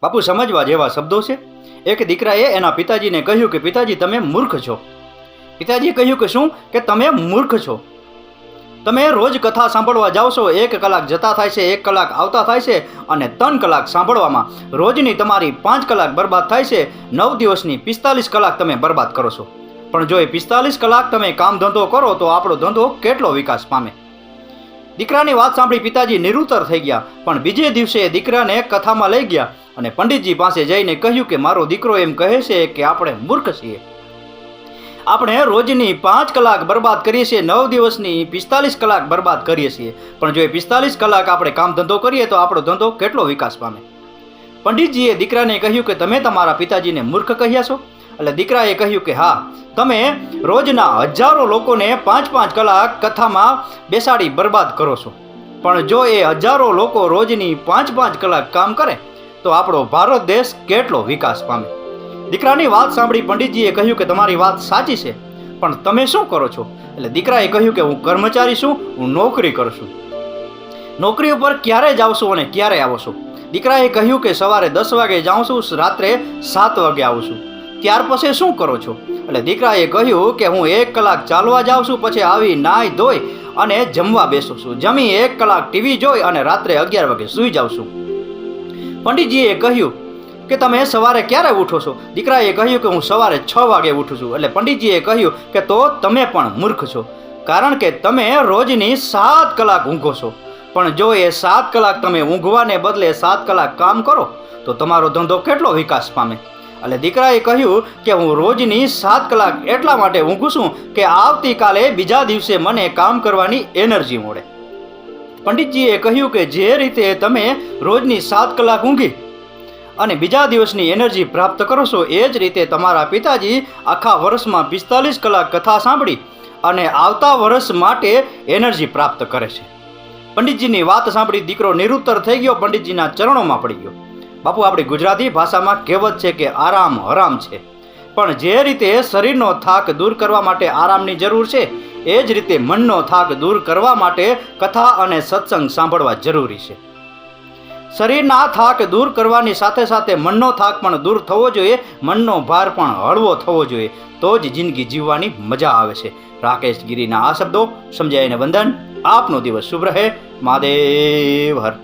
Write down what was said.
બાપુ સમજવા જેવા શબ્દો છે. એક દીકરાએ એના પિતાજીને કહ્યું કે પિતાજી તમે મૂર્ખ છો. પિતાજીએ કહ્યું કે શું? કે તમે મૂર્ખ છો. તમે રોજ કથા સાંભળવા જાઓ છો, 1 કલાક જતા થાય છે, 1 કલાક આવતા થાય છે અને 3 કલાક સાંભળવામાં રોજની તમારી 5 કલાક બરબાદ થાય છે. 9 દિવસની 45 કલાક તમે બરબાદ કરો છો. પણ જો એ 45 કલાક તમે કામ ધંધો કરો તો આપણો ધંધો કેટલો વિકાસ પામે. દીકરાની વાત સાંભળી પિતાજી નિરુત્તર થઈ ગયા. પણ બીજે દિવસે દીકરાને કથામાં લઈ ગયા અને પંડિતજી પાસે જઈને કહ્યું કે મારો દીકરો એમ કહે છે કે આપણે મૂર્ખ છીએ. આપણે રોજની 5 કલાક બરબાદ કરીએ છીએ, 9 દિવસની 45 કલાક બરબાદ કરીએ છીએ. પણ જો એ 45 કલાક આપણે કામ ધંધો કરીએ તો આપણો ધંધો કેટલો વિકાસ પામે. પંડિતજીએ દીકરાને કહ્યું કે તમે તમારા પિતાજીને મૂર્ખ કહ્યા છો? એટલે દીકરાએ કહ્યું કે હા, તમે રોજના હજારો લોકોને 5-5 કલાક કથામાં બેસાડી બરબાદ કરો છો. પણ જો એ હજારો લોકો રોજની 5-5 કલાક કામ કરે તો આપણો ભારત દેશ કેટલો વિકાસ પામે. દીકરાની વાત સાંભળી પંડિતજીએ કહ્યું કે તમારી વાત સાચી છે, પણ તમે શું કરો છો? એટલે દીકરાએ કહ્યું કે હું કર્મચારી છું, હું નોકરી કરું છું. નોકરી ઉપર ક્યારે જાઉં છું અને ક્યારે આવો છું? દીકરાએ કહ્યું કે સવારે 10 વાગે જાઉં છું, રાત્રે 7 વાગે આવું છું. ત્યાર પછી શું કરો છો? એટલે દીકરાએ કહ્યું કે હું 1 કલાક ચાલવા જાઉં છું, પછી આવી નાહી ધોઈ અને જમવા બેસું છું. જમી 1 કલાક ટીવી જોઈ અને રાત્રે 11 વાગે સૂઈ જાઉં છું. પંડિતજીએ કહ્યું કે તમે સવારે ક્યારે ઉઠો છો? દીકરાએ કહ્યું કે હું સવારે 6 વાગે ઉઠું છું. એટલે પંડિતજીએ કહ્યું કે તો તમે પણ મૂર્ખ છો, કારણ કે તમે રોજની 7 કલાક ઊંઘો છો. પણ જો એ 7 કલાક તમે ઊંઘવાને બદલે 7 કલાક કામ કરો તો તમારો ધંધો કેટલો વિકાસ પામે. એટલે દીકરાએ કહ્યું કે હું રોજની 7 કલાક એટલા માટે ઊંઘું છું કે આવતીકાલે બીજા દિવસે મને કામ કરવાની એનર્જી મળે. પંડિતજીએ કહ્યું કે જે રીતે તમે રોજની 7 કલાક ઊંઘી અને બીજા દિવસની એનર્જી પ્રાપ્ત કરો છો, એ જ રીતે તમારા પિતાજી આખા વર્ષમાં 45 કલાક કથા સાંભળી અને આવતા વર્ષ માટે એનર્જી પ્રાપ્ત કરે છે. પંડિતજીની વાત સાંભળી દીકરો નિરુત્તર થઈ ગયો, પંડિતજીના ચરણોમાં પડી ગયો. બાપુ આપણી ગુજરાતી ભાષામાં કહેવત છે કે આરામ હરામ છે, પણ જે રીતે શરીરનો થાક દૂર કરવા માટે આરામની જરૂર છે, એ જ રીતે મનનો થાક દૂર કરવા માટે કથા અને સત્સંગ સાંભળવા જરૂરી છે. શરીરના થાક દૂર કરવાની સાથે સાથે મનનો થાક પણ દૂર થવો જોઈએ, મનનો ભાર પણ હળવો થવો જોઈએ, તો જ જિંદગી જીવવાની મજા આવે છે. રાકેશ ગીરીના આ શબ્દો સમજાઈને વંદન. આપનો દિવસ શુભ રહે. મહાદેવ હર.